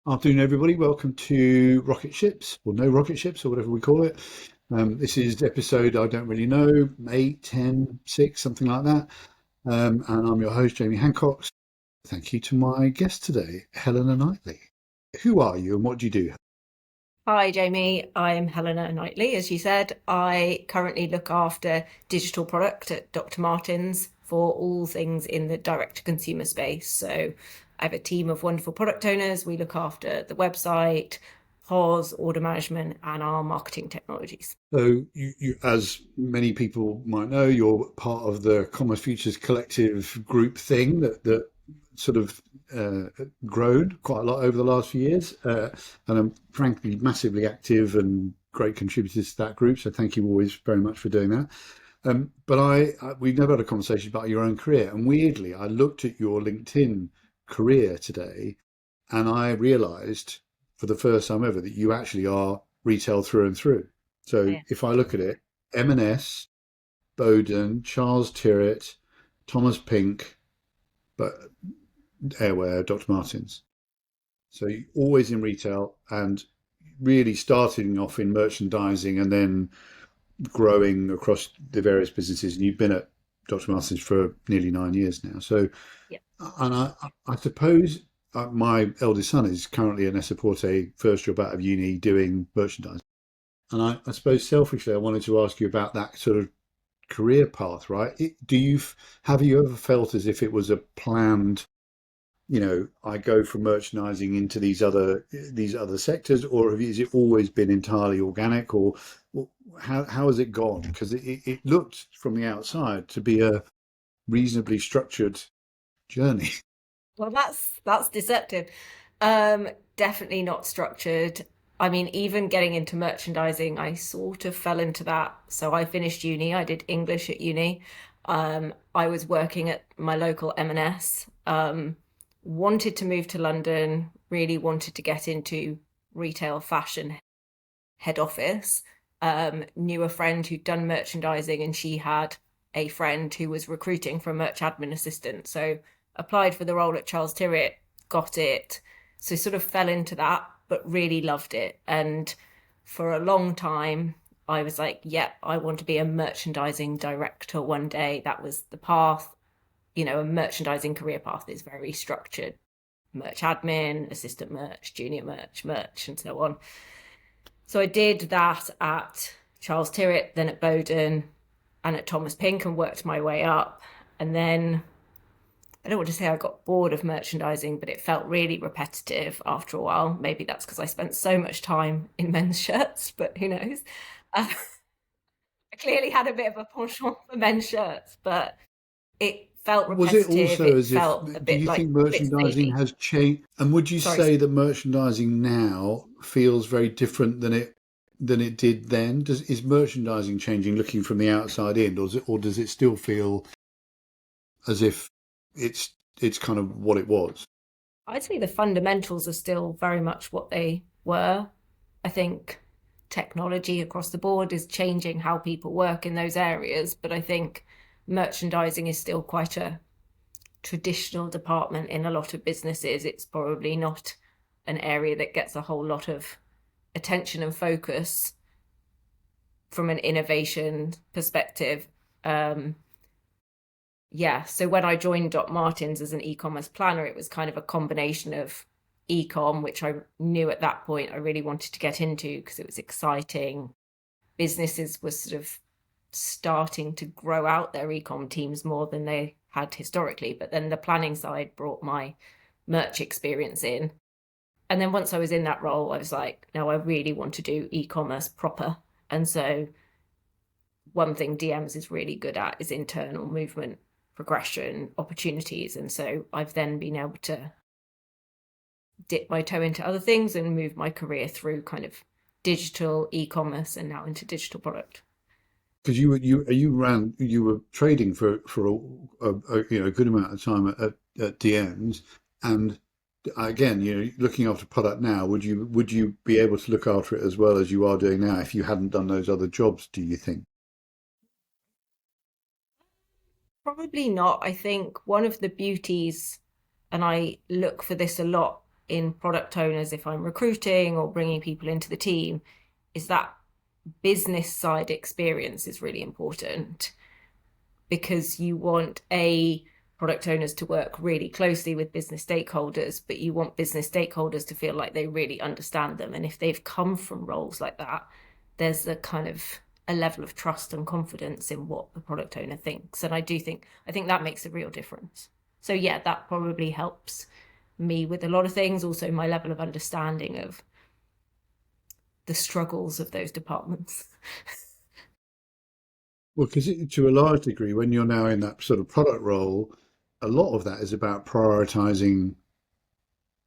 Afternoon, everybody. Welcome to Rocket Ships, or No Rocket Ships, or whatever we call it. This is episode, I don't really know, 8, 10, 6, something like that. And I'm your host, Jamie Hancock. Thank you to my guest today, Helena Knightley. Who are you and what do you do? Hi, Jamie. I'm Helena Knightley. As you said, I currently look after digital product at Dr. Martens for all things in the direct to consumer space. So I have a team of wonderful product owners. We look after the website, POS, order management, and our marketing technologies. So, as many people might know, you're part of the Commerce Futures Collective group thing that sort of grown quite a lot over the last few years. And I'm frankly massively active and great contributors to that group. So thank you always very much for doing that. But we've never had a conversation about your own career. And weirdly, I looked at your LinkedIn career today and I realized for the first time ever that you actually are retail through and through. So Yeah. if I look at it, M&S, Bowden, Charles Tyrwhitt, Thomas Pink, but Airwear, Dr. Martens. So you're always in retail and really starting off in merchandising and then growing across the various businesses. And you've been at Dr. Martens for nearly 9 years now. So, Yeah. and I suppose my eldest son is currently an Essaporte first job out of uni doing merchandising. And I suppose selfishly, I wanted to ask you about that sort of career path, right? Have you ever felt as if it was a planned, I go from merchandising into these other sectors, or has it always been entirely organic, or how has it gone? Because it looked from the outside to be a reasonably structured journey. Well, that's deceptive. Um, Definitely not structured. I mean, even getting into merchandising, I sort of fell into that. So I finished uni. I did English at uni. I was working at my local M&S. Wanted to move to London. Really wanted to get into retail fashion head office. Knew a friend who'd done merchandising, and she had a friend who was recruiting for a merch admin assistant. So applied for the role at Charles Tyrwhitt, got it. So sort of fell into that, but really loved it. And for a long time, I was like, yep, I want to be a merchandising director one day. That was the path. A merchandising career path is very structured: merch admin, assistant merch, junior merch, and so on. So I did that at Charles Tyrwhitt, then at Bowden, and at Thomas Pink, and worked my way up. And then I don't want to say I got bored of merchandising, but it felt really repetitive after a while. Maybe that's because I spent so much time in men's shirts, but who knows? I clearly had a bit of a penchant for men's shirts, but it felt Was it repetitive. also It as if, felt a do bit you like think a bit merchandising samey. has changed? And would you Sorry. say that merchandising now feels very different than it did then? Is merchandising changing looking from the outside in, or does it still feel as if it's kind of what it was? I'd say the fundamentals are still very much what they were. I think technology across the board is changing how people work in those areas, but I think merchandising is still quite a traditional department in a lot of businesses. It's probably not an area that gets a whole lot of attention and focus from an innovation perspective. Um, yeah, so when I joined Doc Martens as an e-commerce planner, it was kind of a combination of e-com, which I knew at that point I really wanted to get into because it was exciting. Businesses were sort of starting to grow out their e-com teams more than they had historically, but then the planning side brought my merch experience in. And then once I was in that role, I was like, no, I really want to do e-commerce proper. And so one thing DMs is really good at is internal movement, progression, opportunities. And so I've then been able to dip my toe into other things and move my career through kind of digital e-commerce and now into digital product. Because you were trading for a good amount of time at DMs, and again, looking after product now, would you be able to look after it as well as you are doing now if you hadn't done those other jobs, do you think? Probably not. I think one of the beauties, and I look for this a lot in product owners, if I'm recruiting or bringing people into the team, is that business side experience is really important, because you want product owners to work really closely with business stakeholders, but you want business stakeholders to feel like they really understand them. And if they've come from roles like that, there's a kind of a level of trust and confidence in what the product owner thinks. And I think that makes a real difference. So yeah, that probably helps me with a lot of things. Also, my level of understanding of the struggles of those departments. Well, because to a large degree, when you're now in that sort of product role, a lot of that is about prioritizing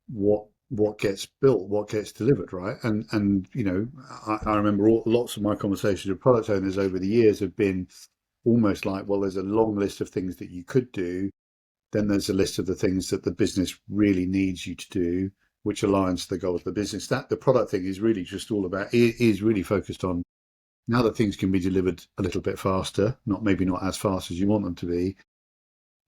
what gets built, what gets delivered, right? And I remember lots of my conversations with product owners over the years have been almost like, well, there's a long list of things that you could do, then there's a list of the things that the business really needs you to do, which aligns to the goals of the business. That the product thing is really just all about, it is really focused on now that things can be delivered a little bit faster, maybe not as fast as you want them to be.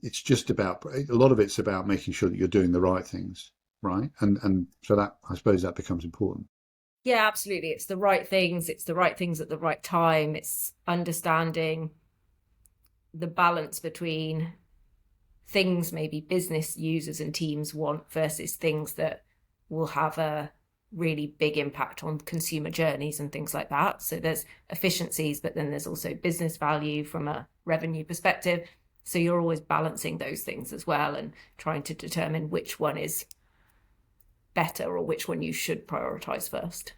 It's just about, a lot of it's about making sure that you're doing the right things, right? And so that, I suppose, that becomes important. Yeah, absolutely. It's the right things. It's the right things at the right time. It's understanding the balance between things maybe business users and teams want versus things that will have a really big impact on consumer journeys and things like that. So there's efficiencies, but then there's also business value from a revenue perspective. So you're always balancing those things as well and trying to determine which one is better or which one you should prioritize first.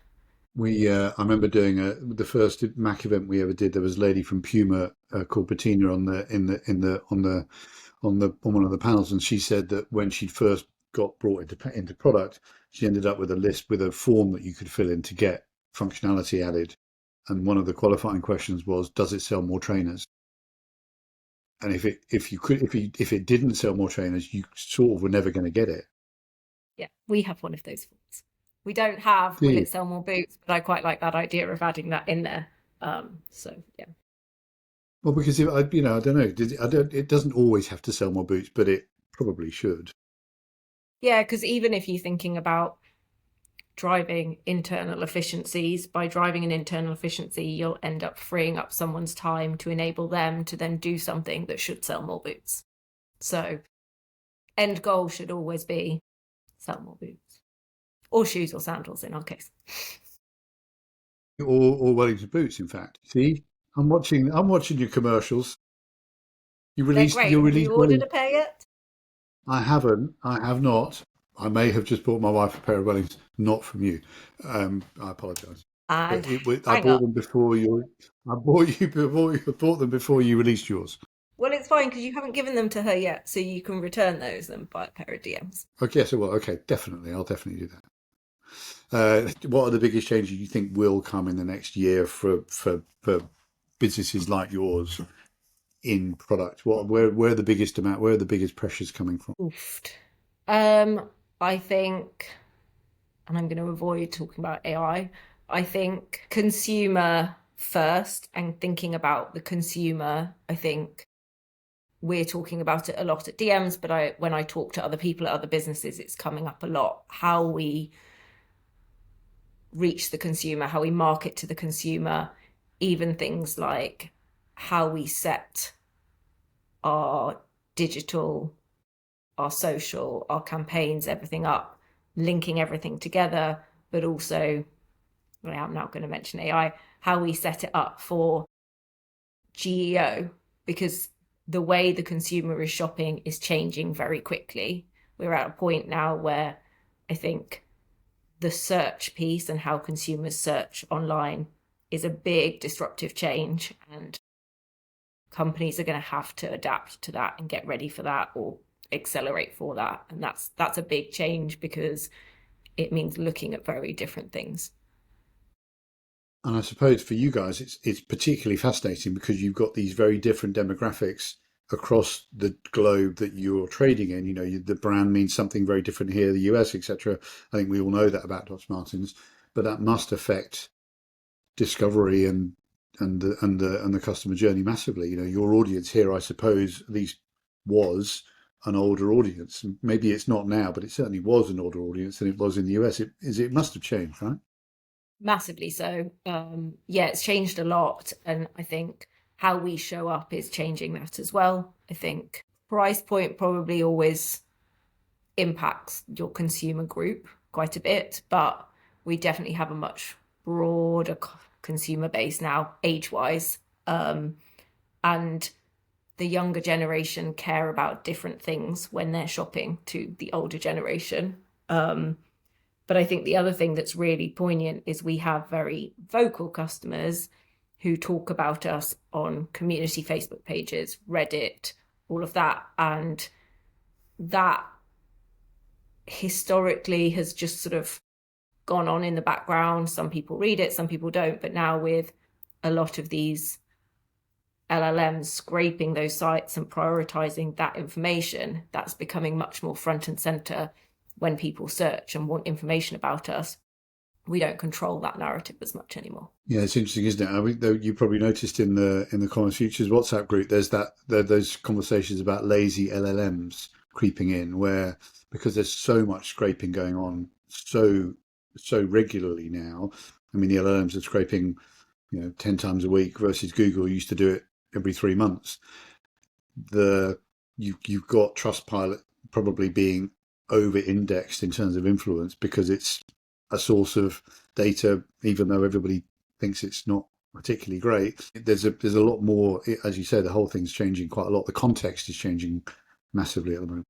I remember doing the first Mac event we ever did. There was a lady from Puma called Bettina on one of the panels, and she said that when she first got brought into product, she ended up with a list with a form that you could fill in to get functionality added. And one of the qualifying questions was, does it sell more trainers? And if it didn't sell more trainers, you sort of were never going to get it. Yeah, we have one of those forms. We don't have Do will you? it sell more boots, but I quite like that idea of adding that in there. So yeah. Well, because if, I don't know. It doesn't always have to sell more boots, but it probably should. Yeah, because even if you're thinking about driving internal efficiencies, by driving an internal efficiency, you'll end up freeing up someone's time to enable them to then do something that should sell more boots. So end goal should always be sell more boots or shoes or sandals in our case. Or Wellington boots, in fact. See, I'm watching your commercials. They're great. You Have you released ordered a Wellington. pair yet? I haven't. I have not. I may have just bought my wife a pair of Wellingtons, not from you. I apologise. And But I hang bought up. them before you. I bought you before you bought them before you released yours. Well, it's fine because you haven't given them to her yet, so you can return those and buy a pair of DMs. Okay, so well, okay, definitely, I'll definitely do that. What are the biggest changes you think will come in the next year for businesses like yours in product? Where are the biggest amount? Where are the biggest pressures coming from? Oofed. I think, and I'm going to avoid talking about AI. I think consumer first and thinking about the consumer. I think we're talking about it a lot at DMs, but when I talk to other people at other businesses, it's coming up a lot. How we reach the consumer, how we market to the consumer, even things like how we set our digital, our social, our campaigns, everything up, linking everything together, but also, well, I'm now going to mention AI, how we set it up for GEO, because the way the consumer is shopping is changing very quickly. We're at a point now where I think the search piece and how consumers search online is a big disruptive change, and companies are going to have to adapt to that and get ready for that or accelerate for that. And that's a big change because it means looking at very different things. And I suppose for you guys, it's particularly fascinating because you've got these very different demographics across the globe that you're trading in. The brand means something very different here, the US, etc. I think we all know that about Dr. Martens, but that must affect discovery and the customer journey massively. Your audience here, I suppose, at least was an older audience. Maybe it's not now, but it certainly was an older audience than it was in the US. It must have changed, right? Massively so. Yeah, it's changed a lot. And I think how we show up is changing that as well. I think price point probably always impacts your consumer group quite a bit, but we definitely have a much broader consumer base now, age-wise. And the younger generation care about different things when they're shopping to the older generation. But I think the other thing that's really poignant is we have very vocal customers who talk about us on community Facebook pages, Reddit, all of that. And that historically has just sort of gone on in the background. Some people read it, some people don't. But now with a lot of these LLMs scraping those sites and prioritizing that information, that's becoming much more front and center when people search and want information about us. We don't control that narrative as much anymore. Yeah, it's interesting, isn't it? I mean, though you probably noticed in the Commons Futures WhatsApp group, those conversations about lazy LLMs creeping in, where because there's so much scraping going on so regularly now. I mean, the LLMs are scraping, 10 times a week versus Google used to do it every 3 months. You've got Trustpilot probably being over-indexed in terms of influence because it's a source of data, even though everybody thinks it's not particularly great. There's a lot more, as you say, the whole thing's changing quite a lot. The context is changing massively at the moment.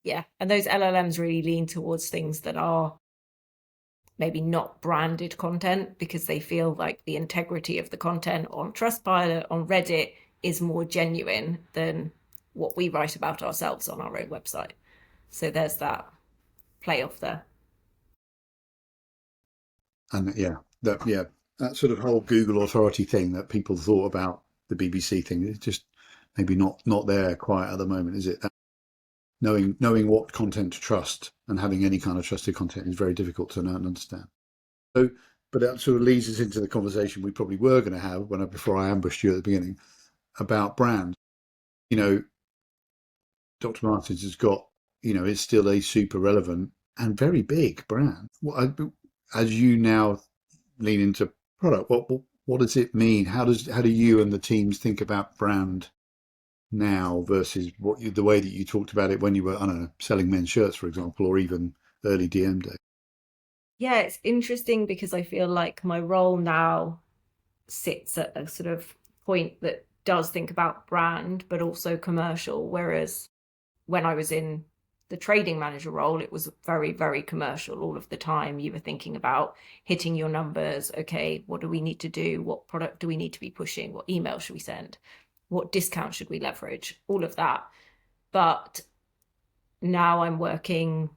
Yeah, and those LLMs really lean towards things that are maybe not branded content because they feel like the integrity of the content on Trustpilot, on Reddit is more genuine than what we write about ourselves on our own website. So there's that play off there. And that sort of whole Google authority thing that people thought about the BBC thing is just maybe not there quite at the moment, is it? Knowing what content to trust and having any kind of trusted content is very difficult to know and understand. So, but that sort of leads us into the conversation we probably were going to have before I ambushed you at the beginning about brand. Dr. Martens has got, is still a super relevant and very big brand. As you now lean into product, what does it mean? How do you and the teams think about brand now versus the way that you talked about it when you were, I don't know, selling men's shirts, for example, or even early DM day? Yeah, it's interesting because I feel like my role now sits at a sort of point that does think about brand, but also commercial. Whereas when I was in the trading manager role, it was very, very commercial all of the time. You were thinking about hitting your numbers. Okay, what do we need to do? What product do we need to be pushing? What email should we send? What discount should we leverage? All of that. But now I'm working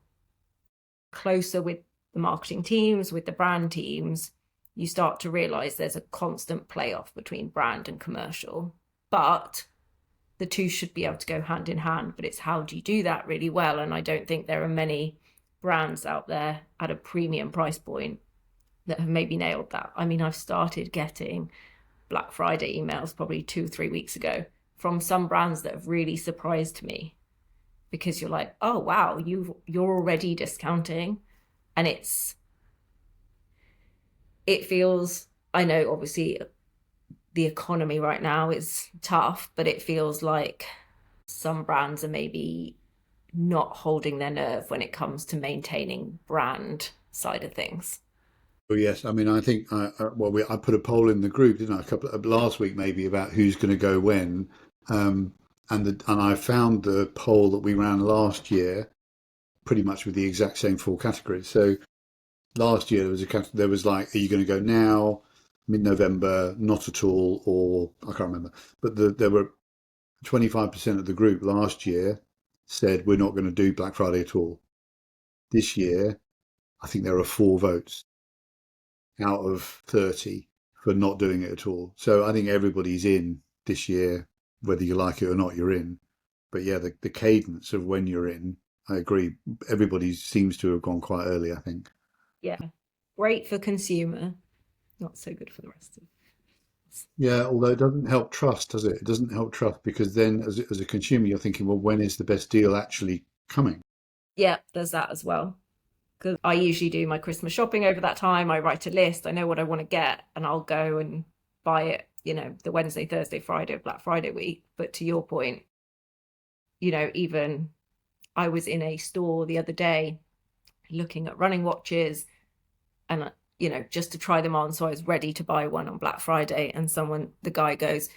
closer with the marketing teams, with the brand teams. You start to realize there's a constant play off between brand and commercial. But the two should be able to go hand in hand, but it's how do you do that really well? And I don't think there are many brands out there at a premium price point that have maybe nailed that. I mean, I've started getting Black Friday emails probably 2 or 3 weeks ago from some brands that have really surprised me because you're like, oh wow, you're already discounting. And it feels, I know obviously the economy right now is tough, but it feels like some brands are maybe not holding their nerve when it comes to maintaining brand side of things. Well, yes, I mean, I think I put a poll in the group, didn't I, a couple of, last week maybe about who's going to go when, and I found the poll that we ran last year pretty much with the exact same four categories. So last year there was like, are you going to go now, mid-November, not at all, or I can't remember. But there were 25% of the group last year said we're not going to do Black Friday at all. This year, I think there are 4 votes out of 30 for not doing it at all. So I think everybody's in this year, whether you like it or not, you're in. But yeah, the cadence of when you're in, I agree. Everybody seems to have gone quite early, I think. Yeah. Great for consumer, not so good for the rest of Yeah, although it doesn't help trust, does it? It doesn't help trust because then as a consumer, you're thinking, well, when is the best deal actually coming? Yeah, there's that as well. Because I usually do my Christmas shopping over that time. I write a list, I know what I want to get, and I'll go and buy it, the Wednesday, Thursday, Friday, Black Friday week. But to your point, even I was in a store the other day looking at running watches and, just to try them on. So I was ready to buy one on Black Friday. And the guy goes,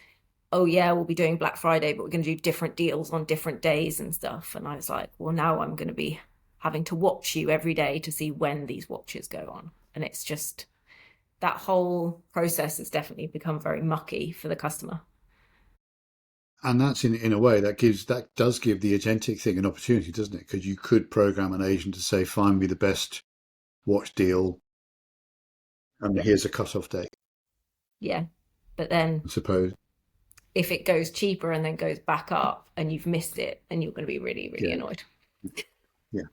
oh, yeah, we'll be doing Black Friday, but we're going to do different deals on different days and stuff. And I was like, well, now I'm going to be having to watch you every day to see when these watches go on. And it's just that whole process has definitely become very mucky for the customer. And that's in a way that does give the agentic thing an opportunity, doesn't it? Because you could program an agent to say, find me the best watch deal, and Yeah. here's a cut-off date, Yeah. But then I suppose. if it goes cheaper and then goes back up and you've missed it, then you're going to be really, really Yeah, annoyed. yeah.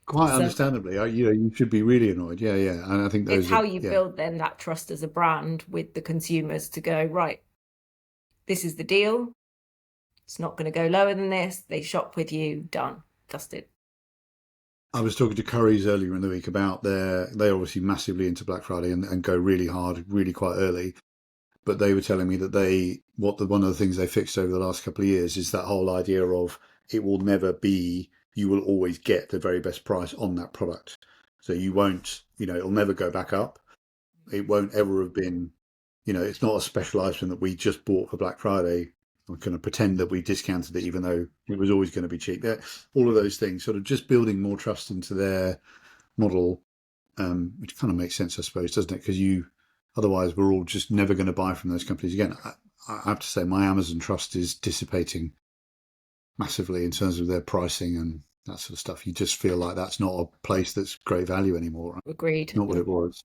Quite So understandably, you should be really annoyed. Yeah, yeah. And I think it's those are, how you yeah. build then that trust as a brand with the consumers to go, right, this is the deal. It's not going to go lower than this. They shop with you, done, dusted. I was talking to Currys earlier in the week about they're obviously massively into Black Friday and go really hard, really quite early. But they were telling me that one of the things they fixed over the last couple of years is that whole idea of it will never be, you will always get the very best price on that product. So you won't, it'll never go back up. It won't ever have been, it's not a special item that we just bought for Black Friday. We're going to pretend that we discounted it, even though it was always going to be cheap. All of those things, sort of just building more trust into their model, which kind of makes sense, I suppose, doesn't it? Because otherwise, we're all just never going to buy from those companies again. I have to say, my Amazon trust is dissipating massively in terms of their pricing and that sort of stuff. You just feel like that's not a place that's great value anymore. Right? Agreed. Not what it was.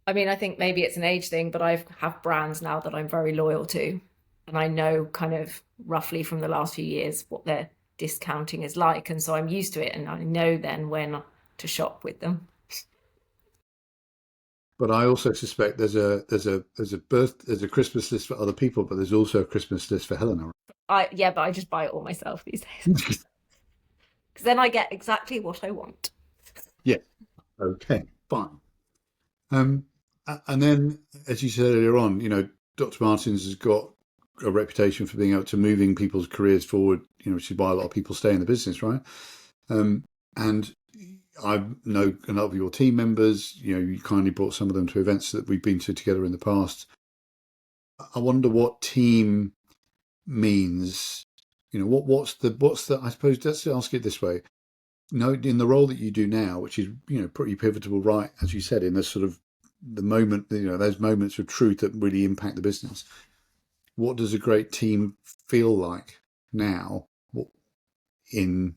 I mean, I think maybe it's an age thing, but I have brands now that I'm very loyal to. And I know kind of roughly from the last few years what their discounting is like. And so I'm used to it. And I know then when to shop with them. But I also suspect there's a Christmas list for other people, but there's also a Christmas list for Helena. Yeah, but I just buy it all myself these days. Because then I get exactly what I want. Yeah. Okay. Fine. Um, and then, as you said earlier on, Dr. Martens has got a reputation for being able to moving people's careers forward, which is why a lot of people stay in the business, right? And I know a lot of your team members, you kindly brought some of them to events that we've been to together in the past. I wonder what team means. What's the, I suppose, let's ask it this way. In the role that you do now, which is, pretty pivotal, right? As you said, in the sort of the moment, those moments of truth that really impact the business. What does a great team feel like now? In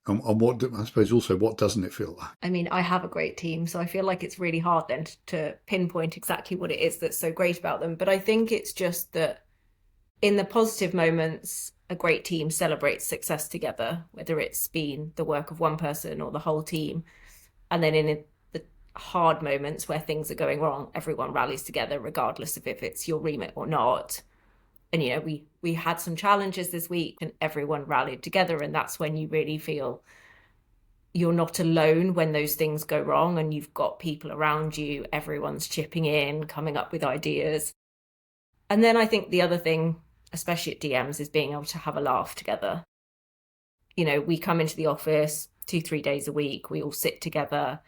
and what I suppose also what doesn't it feel like? I mean, I have a great team, so I feel like it's really hard then to pinpoint exactly what it is that's so great about them. But I think it's just that in the positive moments, a great team celebrates success together, whether it's been the work of one person or the whole team. And then in the hard moments where things are going wrong, everyone rallies together, regardless of if it's your remit or not. And we had some challenges this week and everyone rallied together, and that's when you really feel you're not alone when those things go wrong and you've got people around you, everyone's chipping in, coming up with ideas. And then I think the other thing, especially at DMs, is being able to have a laugh together. We come into the office 2-3 days a week, we all sit together,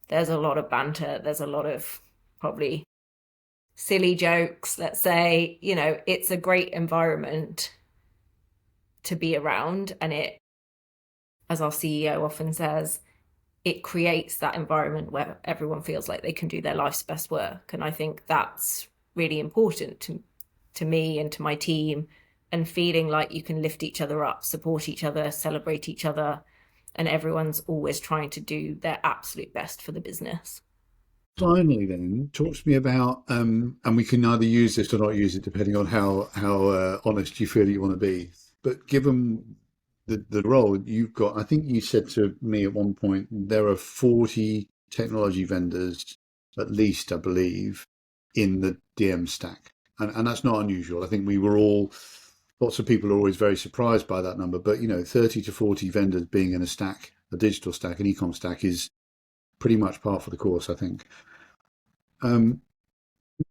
there's a lot of banter, there's a lot of probably silly jokes, let's say. It's a great environment to be around, and it, as our CEO often says, it creates that environment where everyone feels like they can do their life's best work. And I think that's really important to me and to my team, and feeling like you can lift each other up, support each other, celebrate each other, and everyone's always trying to do their absolute best for the business. Finally, then, talk to me about, and we can either use this or not use it depending on how honest you feel you want to be. But given the role you've got, I think you said to me at one point there are 40 technology vendors, at least, I believe, in the DM stack. and that's not unusual. I think we were all, lots of people are always very surprised by that number, but 30 to 40 vendors being in a stack, a digital stack, an e-com stack is pretty much par for the course, I think. Um,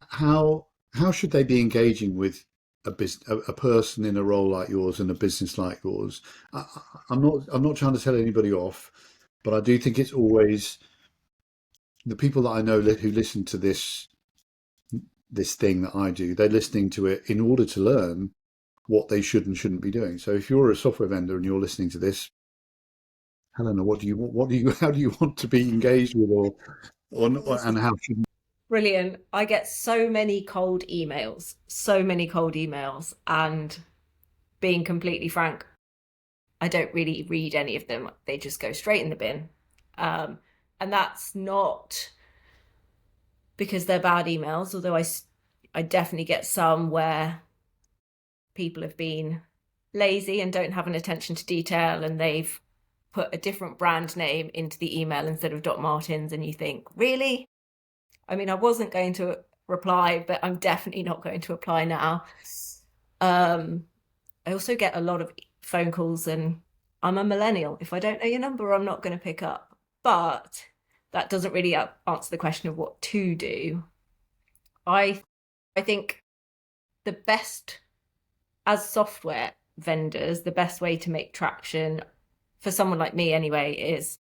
how should they be engaging with a person in a role like yours and a business like yours? I'm not trying to tell anybody off, but I do think it's always the people that I know who listen to this thing that I do. They're listening to it in order to learn what they should and shouldn't be doing. So if you're a software vendor and you're listening to this, Helena, what do you want? What do you how do you want to be engaged with, and how should? Brilliant. I get so many cold emails, so many cold emails. And being completely frank, I don't really read any of them. They just go straight in the bin. Um, and that's not because they're bad emails, although I definitely get some where people have been lazy and don't have an attention to detail and they've put a different brand name into the email instead of Martens, and you think, really? I mean, I wasn't going to reply, but I'm definitely not going to reply now. Um, I also get a lot of phone calls, and I'm a millennial. If I don't know your number, I'm not going to pick up. But that doesn't really answer the question of what to do. I I think the best, as software vendors, the best way to make traction for someone like me anyway is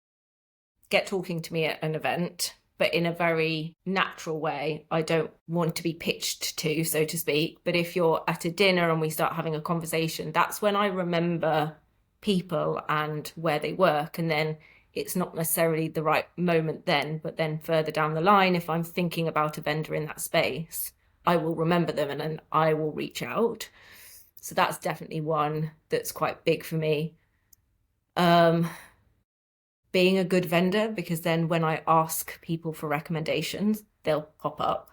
get talking to me at an event, but in a very natural way. I don't want to be pitched to, so to speak. But if you're at a dinner and we start having a conversation, that's when I remember people and where they work. And then it's not necessarily the right moment then, but then further down the line, if I'm thinking about a vendor in that space, I will remember them and then I will reach out. So that's definitely one that's quite big for me. Um, Being a good vendor, because then when I ask people for recommendations, they'll pop up.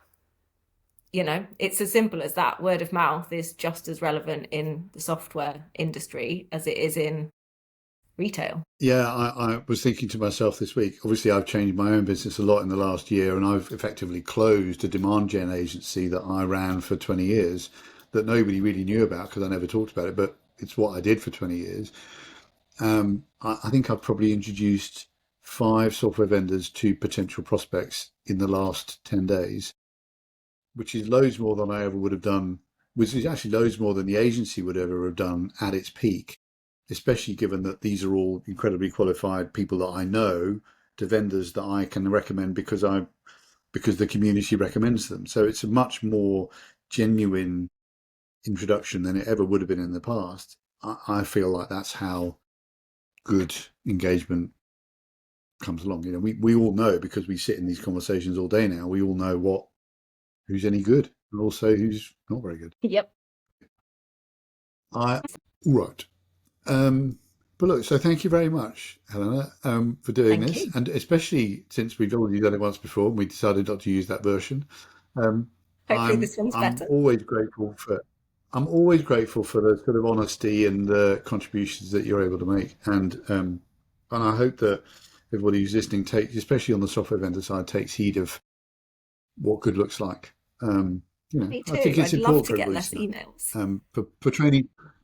It's as simple as that. Word of mouth is just as relevant in the software industry as it is in retail. Yeah, I was thinking to myself this week. Obviously, I've changed my own business a lot in the last year, and I've effectively closed a demand gen agency that I ran for 20 years that nobody really knew about because I never talked about it, but it's what I did for 20 years. I think I've probably introduced 5 software vendors to potential prospects in the last 10 days, which is loads more than I ever would have done, which is actually loads more than the agency would ever have done at its peak, especially given that these are all incredibly qualified people that I know to vendors that I can recommend because the community recommends them. So it's a much more genuine introduction than it ever would have been in the past. I feel like that's how good engagement comes along. We all know because we sit in these conversations all day now. We all know who's any good and also who's not very good. Yep. I Right. But look, so thank you very much, Helena, for doing Thank this, you. and especially since we've already done it once before and we decided not to use that version. Um, Hopefully I'm this one's I'm better. always grateful for the sort of honesty and the contributions that you're able to make, and I hope that everybody who's listening takes, especially on the software vendor side, takes heed of what good looks like. Me I too. think it's I'd love important to for get everybody less to know. emails. For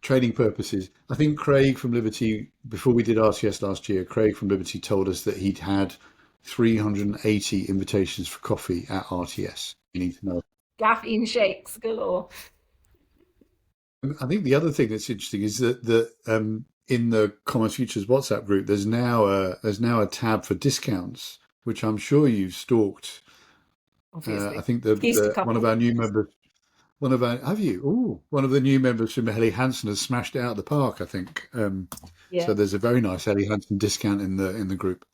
training purposes. I think Craig from Liberty, before we did RCS last year, Craig from Liberty told us that he'd had 380 invitations for coffee at RTS. You need to know. Caffeine shakes galore. I think the other thing that's interesting is that in the Common Futures WhatsApp group, there's now a tab for discounts, which I'm sure you've stalked. I Obviously. think Used a one of couple. our new members, have you? Oh, one of the new members from Helly Hansen has smashed it out of the park, I think. So Yeah. there's a very nice Helly Hansen discount in the group.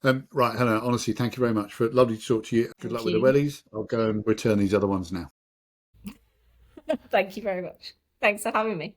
Right, Helena, honestly, thank you very much. Lovely to talk to you. Good luck Thank with the you. wellies. I'll go and return these other ones now. Thank you very much. Thanks for having me.